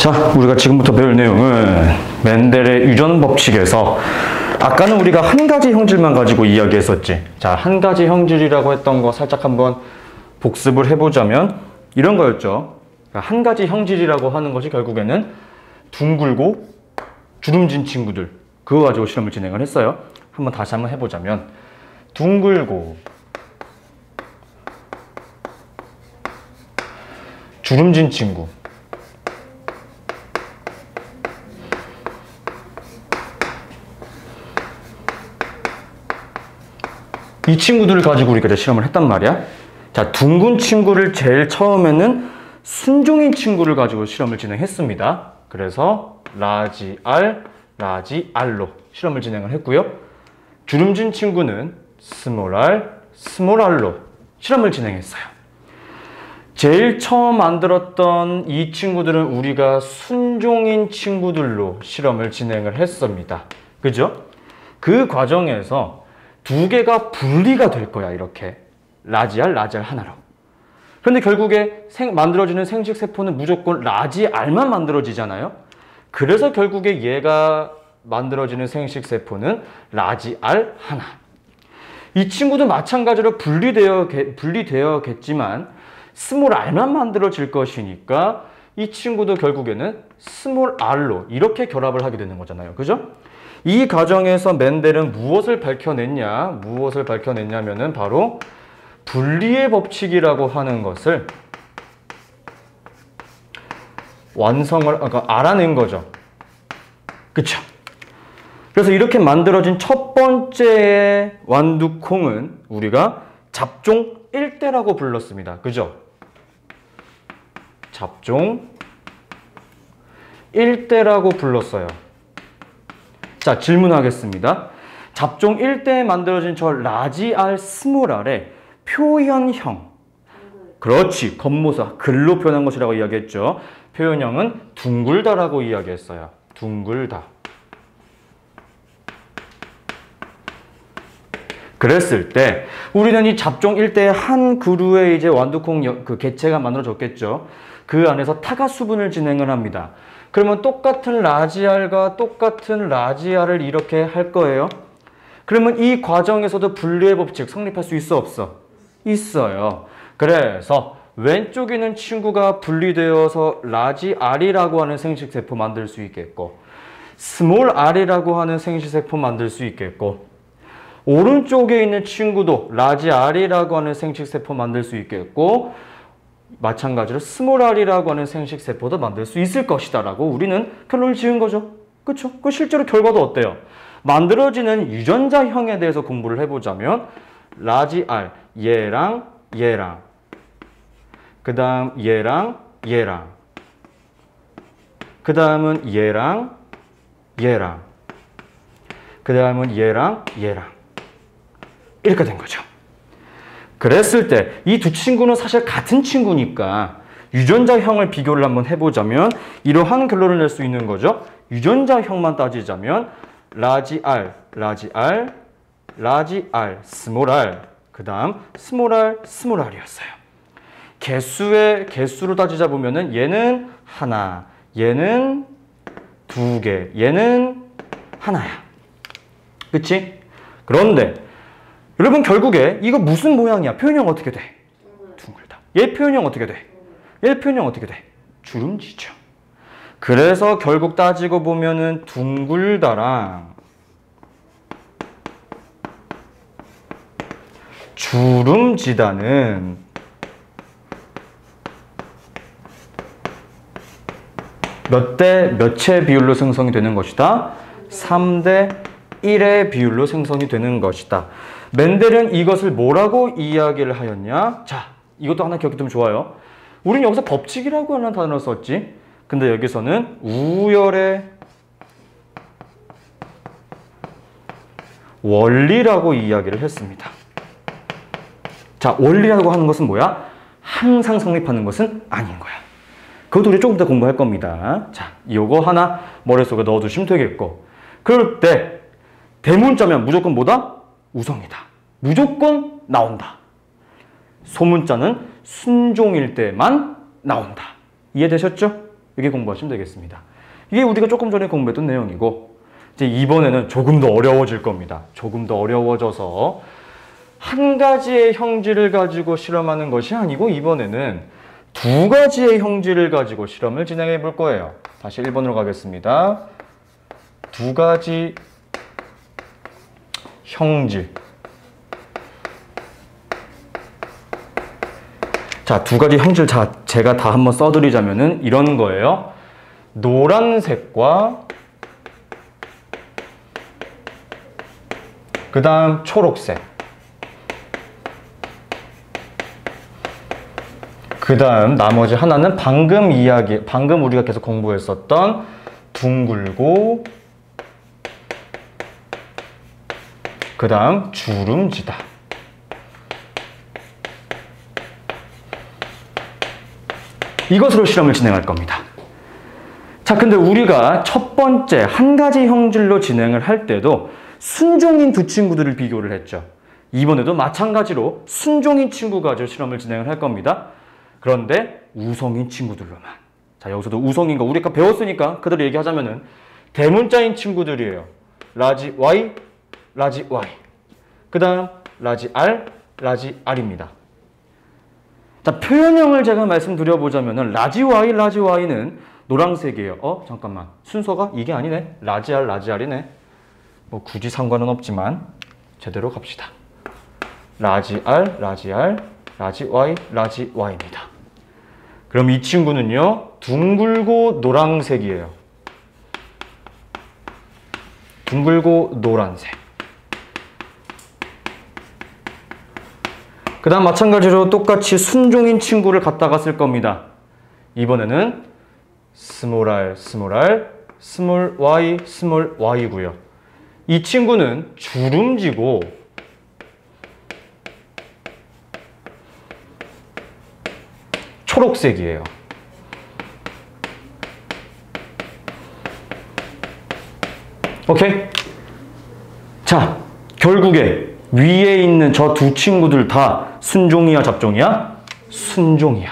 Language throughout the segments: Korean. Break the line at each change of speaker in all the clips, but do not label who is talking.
자, 우리가 지금부터 배울 내용은 멘델의 유전 법칙에서 아까는 우리가 한 가지 형질만 가지고 이야기했었지. 자, 한 가지 형질이라고 했던 거 살짝 한번 복습을 해보자면 이런 거였죠. 한 가지 형질이라고 하는 것이 결국에는 둥글고 주름진 친구들, 그거 가지고 실험을 진행을 했어요. 다시 한번 해보자면 둥글고 주름진 친구, 이 친구들을 가지고 우리가 이제 실험을 했단 말이야. 자, 둥근 친구를 제일 처음에는 순종인 친구를 가지고 실험을 진행했습니다. 그래서 라지 R로 실험을 진행을 했고요. 주름진 친구는 스몰 R로 실험을 진행했어요. 제일 처음 만들었던 이 친구들은 우리가 순종인 친구들로 실험을 진행을 했습니다. 그죠? 그 과정에서 두 개가 분리가 될 거야, 이렇게. 라지 R 하나로. 그런데 결국에 만들어지는 생식세포는 무조건 라지 R만 만들어지잖아요. 그래서 결국에 얘가 만들어지는 생식세포는 라지 R 하나. 이 친구도 마찬가지로 분리되어겠지만 스몰 R만 만들어질 것이니까 이 친구도 결국에는 스몰 R로 이렇게 결합을 하게 되는 거잖아요. 그죠? 이 과정에서 멘델은 무엇을 밝혀냈냐면은 바로 분리의 법칙이라고 하는 것을 알아낸 거죠. 그쵸? 그래서 이렇게 만들어진 첫 번째의 완두콩은 우리가 잡종 1대라고 불렀습니다. 그죠? 잡종 1대라고 불렀어요. 자, 질문하겠습니다. 잡종 1대에 만들어진 저 라지 R, 스몰 R의 표현형. 그렇지, 겉모습, 글로 표현한 것이라고 이야기했죠. 표현형은 둥글다라고 이야기했어요. 둥글다. 그랬을 때 우리는 이 잡종 1대의 한 그루의 이제 완두콩 그 개체가 만들어졌겠죠. 그 안에서 타가 수분을 진행을 합니다. 그러면 똑같은 라지 R과 똑같은 라지 R을 이렇게 할 거예요. 그러면 이 과정에서도 분리의 법칙 성립할 수 있어, 없어? 있어요. 그래서 왼쪽에 있는 친구가 분리되어서 라지 R이라고 하는 생식세포 만들 수 있겠고, 스몰 R이라고 하는 생식세포 만들 수 있겠고, 오른쪽에 있는 친구도 라지 R이라고 하는 생식세포 만들 수 있겠고, 마찬가지로 스몰 R이라고 하는 생식세포도 만들 수 있을 것이다 라고 우리는 결론을 지은 거죠. 그쵸? 그 실제로 결과도 어때요? 만들어지는 유전자형에 대해서 공부를 해보자면 라지 R, 얘랑 그 다음 얘랑 그 다음은 얘랑 그 다음은 얘랑 이렇게 된 거죠. 그랬을 때 이 두 친구는 사실 같은 친구니까 유전자형을 비교를 한번 해보자면 이러한 결론을 낼 수 있는 거죠. 유전자형만 따지자면 라지 R, 스몰 R, 그 다음 스몰 R이었어요. 개수로 따지자 보면은 얘는 하나, 얘는 두 개, 얘는 하나야. 그치? 그런데 여러분 결국에 이거 무슨 모양이야? 표현형 어떻게 돼? 둥글다. 얘 표현형 어떻게 돼? 얘 표현형 어떻게 돼? 주름지죠. 그래서 결국 따지고 보면은 둥글다랑 주름지다는 몇 대 몇의 비율로 생성이 되는 것이다? 3대 1의 비율로 생성이 되는 것이다. 멘델은 이것을 뭐라고 이야기를 하였냐? 자, 이것도 하나 기억해두면 좋아요. 우린 여기서 법칙이라고 하는 단어를 썼지. 근데 여기서는 우열의 원리라고 이야기를 했습니다. 자, 원리라고 하는 것은 뭐야? 항상 성립하는 것은 아닌 거야. 그것도 우리 조금 더 공부할 겁니다. 자, 이거 하나 머릿속에 넣어두시면 되겠고, 그럴 때 대문자면 무조건 뭐다? 우성이다. 무조건 나온다. 소문자는 순종일 때만 나온다. 이해되셨죠? 이게 공부하시면 되겠습니다. 이게 우리가 조금 전에 공부했던 내용이고 이제 이번에는 조금 더 어려워질 겁니다. 조금 더 어려워져서 한 가지의 형질을 가지고 실험하는 것이 아니고 이번에는 두 가지의 형질을 가지고 실험을 진행해 볼 거예요. 다시 1번으로 가겠습니다. 두 가지 형질. 자, 두 가지 형질 제가 다 한번 써드리자면은 이런 거예요. 노란색과 그 다음 초록색. 그 다음 나머지 하나는 방금 우리가 계속 공부했었던 둥글고 그 다음 주름지다. 이것으로 실험을 진행할 겁니다. 자, 근데 우리가 첫 번째 한 가지 형질로 진행을 할 때도 순종인 두 친구들을 비교를 했죠. 이번에도 마찬가지로 순종인 친구 가지고 실험을 진행을 할 겁니다. 그런데 우성인 친구들로만. 자, 여기서도 우성인 거 우리가 배웠으니까 그대로 얘기하자면은 대문자인 친구들이에요. 라지 Y, 라지 Y. 그 다음 라지 R, 라지 R입니다. 자, 표현형을 제가 말씀드려보자면은 라지 Y, 라지 Y는 노란색이에요. 잠깐만. 순서가 이게 아니네. 라지 R, 라지 R이네. 뭐 굳이 상관은 없지만 제대로 갑시다. 라지 R, 라지 R, 라지 Y, 라지 Y입니다. 그럼 이 친구는요, 둥글고 노란색이에요. 둥글고 노란색. 그 다음 마찬가지로 똑같이 순종인 친구를 갖다가 쓸 겁니다. 이번에는 스몰 r, 스몰 r, 스몰 y, 스몰 y고요. 이 친구는 주름지고 초록색이에요. 오케이? 자, 결국에 위에 있는 저 두 친구들 다 순종이야, 잡종이야? 순종이야.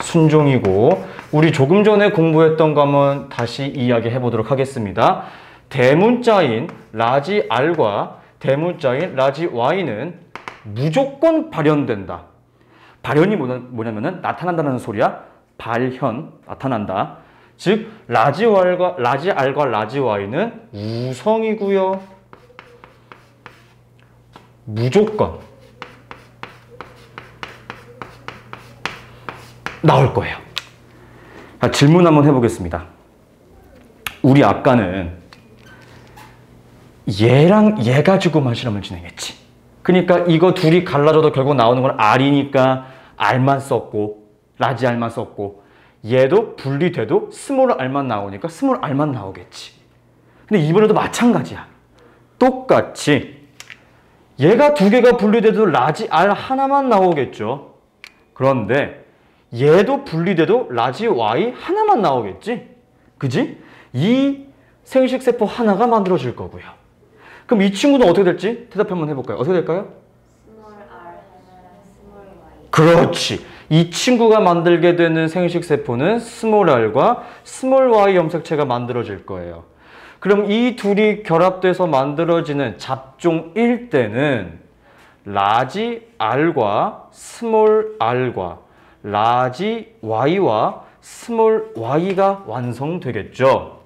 순종이고, 우리 조금 전에 공부했던 거 한번 다시 이야기해 보도록 하겠습니다. 대문자인 라지 R과 대문자인 라지 Y는 무조건 발현된다. 발현이 뭐냐면은 나타난다는 소리야. 발현, 나타난다. 즉 라지 R과 라지 Y는 우성이고요. 무조건 나올 거예요. 자, 질문 한번 해보겠습니다. 우리 아까는 얘랑 얘 가지고만 실험을 진행했지. 그러니까 이거 둘이 갈라져도 결국 나오는 건 R이니까 R만 썼고 라지 R만 썼고 얘도 분리돼도 스몰 R만 나오니까 스몰 R만 나오겠지. 근데 이번에도 마찬가지야. 똑같이 얘가 두 개가 분리돼도 라지 R 하나만 나오겠죠. 그런데 얘도 분리돼도 라지 Y 하나만 나오겠지. 그지? 이 생식세포 하나가 만들어질 거고요. 그럼 이 친구는 어떻게 될지 대답 한번 해볼까요? 어떻게 될까요?
스몰 r, 스몰 y.
그렇지. 이 친구가 만들게 되는 생식세포는 스몰 r과 스몰 y 염색체가 만들어질 거예요. 그럼 이 둘이 결합돼서 만들어지는 잡종일 때는 라지 r과 스몰 r과 라지 y와 스몰 y가 완성되겠죠.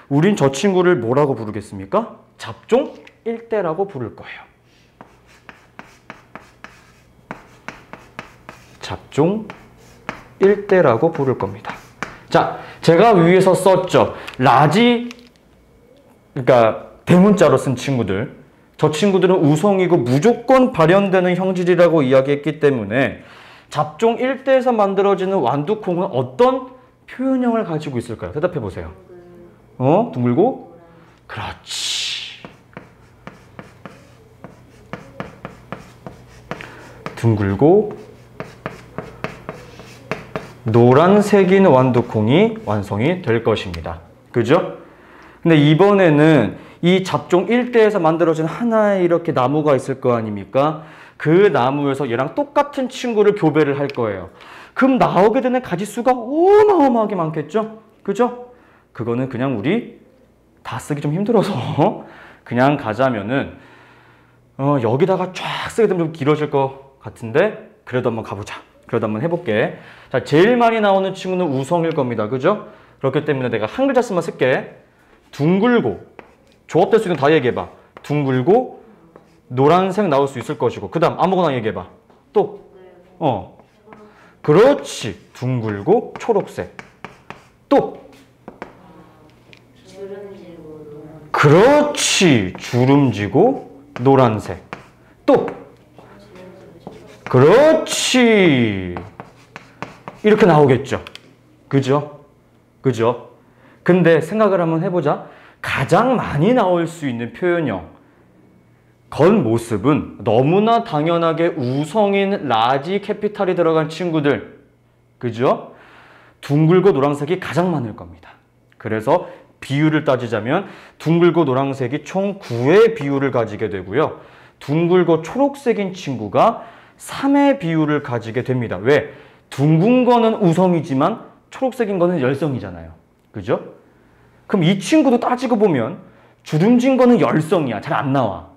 우린 저 친구를 뭐라고 부르겠습니까? 잡종 1대라고 부를 거예요. 잡종 1대라고 부를 겁니다. 자, 제가 위에서 썼죠. 그러니까 대문자로 쓴 친구들. 저 친구들은 우성이고 무조건 발현되는 형질이라고 이야기했기 때문에 잡종 1대에서 만들어지는 완두콩은 어떤 표현형을 가지고 있을까요? 대답해 보세요. 둥글고? 그렇지. 둥글고 노란색인 완두콩이 완성이 될 것입니다. 그죠? 근데 이번에는 이 잡종 1대에서 만들어진 하나의 이렇게 나무가 있을 거 아닙니까? 그 나무에서 얘랑 똑같은 친구를 교배를 할 거예요. 그럼 나오게 되는 가지수가 어마어마하게 많겠죠? 그죠? 그거는 그냥 우리 다 쓰기 좀 힘들어서 그냥 가자면은 여기다가 쫙 쓰게 되면 좀 길어질 것 같은데 그래도 한번 가보자. 그래도 한번 해볼게. 자, 제일 많이 나오는 친구는 우성일 겁니다. 그죠? 그렇기 때문에 내가 한 글자 쓰면 쓸게. 둥글고, 조합될 수 있는 다 얘기해봐. 둥글고 노란색 나올 수 있을 것이고, 그 다음 아무거나 얘기해봐. 또 그렇지. 둥글고 초록색. 또 그렇지. 주름지고 노란색. 또 그렇지. 이렇게 나오겠죠. 그죠? 그죠? 근데 생각을 한번 해보자. 가장 많이 나올 수 있는 표현형 겉모습은 너무나 당연하게 우성인 라지 캐피탈이 들어간 친구들. 그죠? 둥글고 노란색이 가장 많을 겁니다. 그래서 비율을 따지자면 둥글고 노란색이 총 9의 비율을 가지게 되고요. 둥글고 초록색인 친구가 3의 비율을 가지게 됩니다. 왜? 둥근 거는 우성이지만 초록색인 거는 열성이잖아요. 그죠? 그럼 이 친구도 따지고 보면 주름진 거는 열성이야. 잘 안 나와.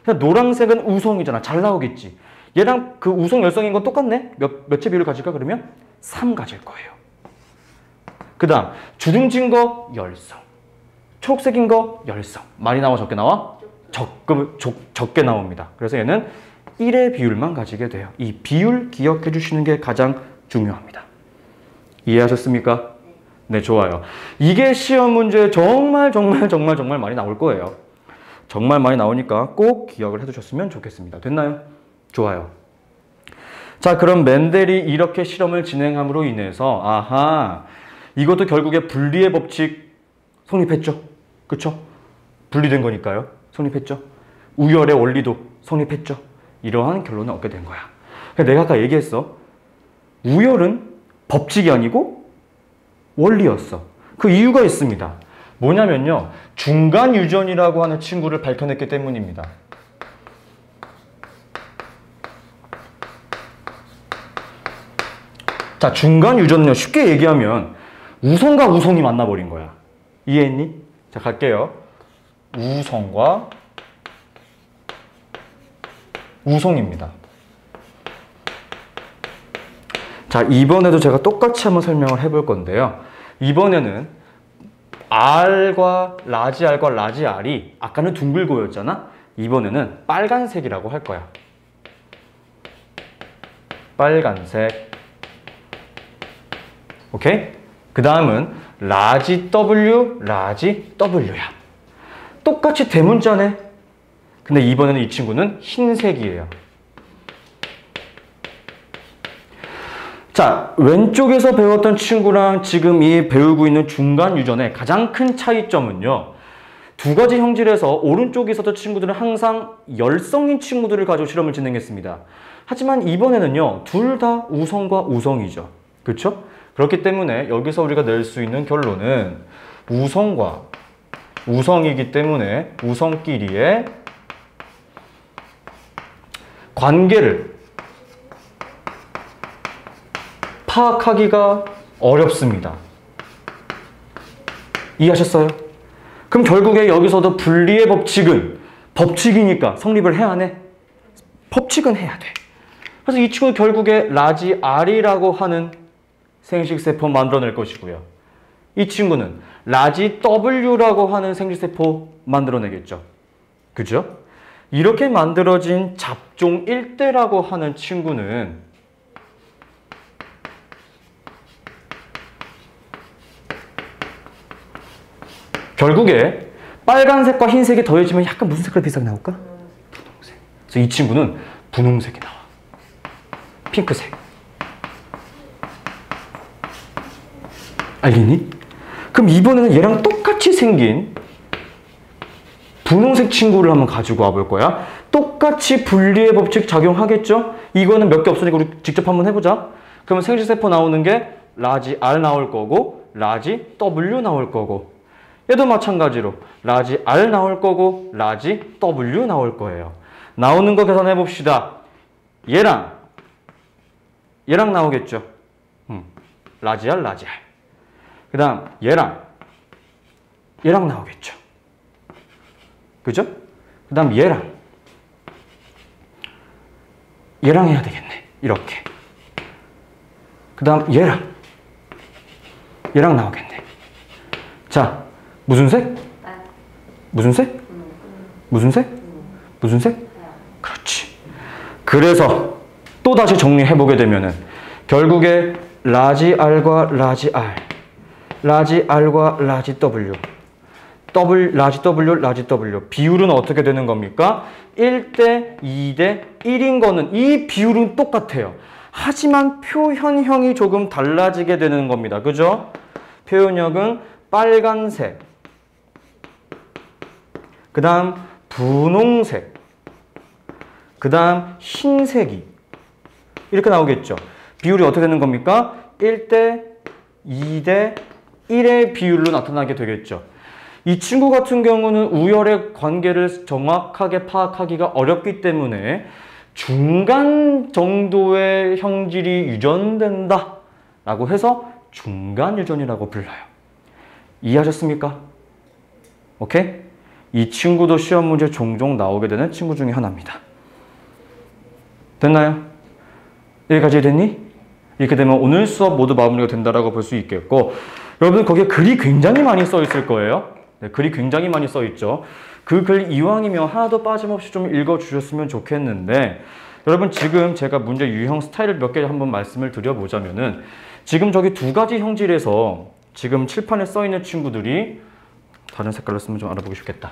노란색은 우성이잖아. 잘 나오겠지. 얘랑 그 우성 열성인 건 똑같네? 몇의 비율을 가질까 그러면? 3 가질 거예요. 그 다음 주름진 거 열성. 초록색인 거 열성. 많이 나와 적게 나와? 적게 나옵니다. 그래서 얘는 1의 비율만 가지게 돼요. 이 비율 기억해 주시는 게 가장 중요합니다. 이해하셨습니까? 네, 좋아요. 이게 시험 문제에 정말 많이 나올 거예요. 정말 많이 나오니까 꼭 기억을 해두셨으면 좋겠습니다. 됐나요? 좋아요. 자, 그럼 멘델이 이렇게 실험을 진행함으로 인해서 아하, 이것도 결국에 분리의 법칙 성립했죠? 그쵸? 분리된 거니까요. 성립했죠? 우열의 원리도 성립했죠? 이러한 결론을 얻게 된 거야. 내가 아까 얘기했어. 우열은 법칙이 아니고 원리였어. 그 이유가 있습니다. 뭐냐면요. 중간 유전이라고 하는 친구를 밝혀냈기 때문입니다. 자, 중간 유전은요. 쉽게 얘기하면 우성과 우성이 만나버린 거야. 이해했니? 자, 갈게요. 우성과 우성입니다. 자, 이번에도 제가 똑같이 한번 설명을 해볼 건데요. 이번에는 R과 라지 R이 아까는 둥글고였잖아. 이번에는 빨간색이라고 할 거야. 빨간색. 오케이? 그 다음은 라지 W야. 똑같이 대문자네. 근데 이번에는 이 친구는 흰색이에요. 자, 왼쪽에서 배웠던 친구랑 지금 이 배우고 있는 중간 유전의 가장 큰 차이점은요. 두 가지 형질에서 오른쪽에 있었던 친구들은 항상 열성인 친구들을 가지고 실험을 진행했습니다. 하지만 이번에는요. 둘 다 우성과 우성이죠. 그렇죠? 그렇기 때문에 여기서 우리가 낼 수 있는 결론은 우성과 우성이기 때문에 우성끼리의 관계를 파악하기가 어렵습니다. 이해하셨어요? 그럼 결국에 여기서도 분리의 법칙은 법칙이니까 성립을 해야 하네? 법칙은 해야 돼. 그래서 이 친구는 결국에 라지 R이라고 하는 생식세포 만들어낼 것이고요. 이 친구는 라지 W라고 하는 생식세포 만들어내겠죠. 그죠? 이렇게 만들어진 잡종 1대라고 하는 친구는 결국에 빨간색과 흰색이 더해지면 약간 무슨 색깔 비슷하게 나올까? 분홍색. 그래서 이 친구는 분홍색이 나와. 핑크색. 알겠니? 그럼 이번에는 얘랑 똑같이 생긴 분홍색 친구를 한번 가지고 와볼 거야. 똑같이 분리의 법칙 작용하겠죠? 이거는 몇 개 없으니까 우리 직접 한번 해보자. 그러면 생식세포 나오는 게 라지 R 나올 거고 라지 W 나올 거고 얘도 마찬가지로 라지 R 나올 거고 라지 W 나올 거예요. 나오는 거 계산해 봅시다. 얘랑 나오겠죠. 라지알, 라지알. 그 다음 얘랑 나오겠죠. 그죠? 그 다음 얘랑 해야 되겠네. 이렇게. 그 다음 얘랑 나오겠네. 자, 무슨 색? 무슨 색? 무슨 색? 무슨 색? 그렇지. 그래서 또 다시 정리해보게 되면은 결국에 라지 R과 라지 R, 라지 R과 라지 W, 라지 W, 라지 W 비율은 어떻게 되는 겁니까? 1대 2대 1인 거는 이 비율은 똑같아요. 하지만 표현형이 조금 달라지게 되는 겁니다. 그죠? 표현형은 빨간색, 그 다음 분홍색, 그 다음 흰색이 이렇게 나오겠죠. 비율이 어떻게 되는 겁니까? 1대 2대 1의 비율로 나타나게 되겠죠. 이 친구 같은 경우는 우열의 관계를 정확하게 파악하기가 어렵기 때문에 중간 정도의 형질이 유전된다 라고 해서 중간 유전이라고 불러요. 이해하셨습니까? 오케이? 이 친구도 시험 문제 종종 나오게 되는 친구 중에 하나입니다. 됐나요? 여기까지 됐니? 이렇게 되면 오늘 수업 모두 마무리가 된다라고 볼 수 있겠고, 여러분 거기에 글이 굉장히 많이 써 있을 거예요. 네, 글이 굉장히 많이 써 있죠. 그 글 이왕이면 하나도 빠짐없이 좀 읽어주셨으면 좋겠는데, 여러분 지금 제가 문제 유형 스타일을 몇 개 한번 말씀을 드려보자면은, 지금 저기 두 가지 형질에서 지금 칠판에 써 있는 친구들이 다른 색깔로 쓰면 좀 알아보기 쉽겠다.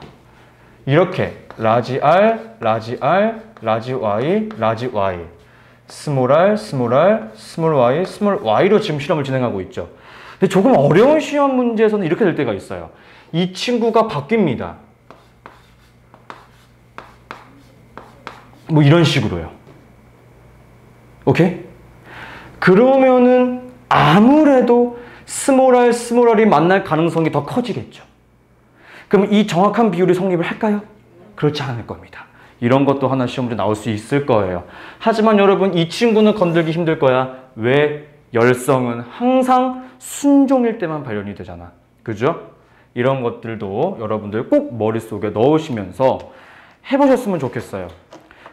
이렇게 라지 R, 라지 R, 라지 Y, 라지 Y, 스몰 r, 스몰 r, 스몰 y, 스몰 y로 지금 실험을 진행하고 있죠. 근데 조금 어려운 시험 문제에서는 이렇게 될 때가 있어요. 이 친구가 바뀝니다. 뭐 이런 식으로요. 오케이? 그러면은 아무래도 스몰 r, 스몰 r이 만날 가능성이 더 커지겠죠. 그럼 이 정확한 비율이 성립을 할까요? 그렇지 않을 겁니다. 이런 것도 하나 시험 문제 나올 수 있을 거예요. 하지만 여러분 이 친구는 건들기 힘들 거야. 왜? 열성은 항상 순종일 때만 발현이 되잖아. 그죠? 이런 것들도 여러분들 꼭 머릿속에 넣으시면서 해보셨으면 좋겠어요.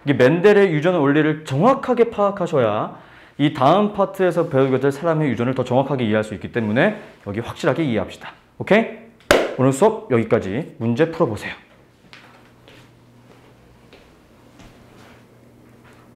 이 멘델의 유전 원리를 정확하게 파악하셔야 이 다음 파트에서 배우게 될 사람의 유전을 더 정확하게 이해할 수 있기 때문에 여기 확실하게 이해합시다. 오케이? 오늘 수업 여기까지. 문제 풀어보세요.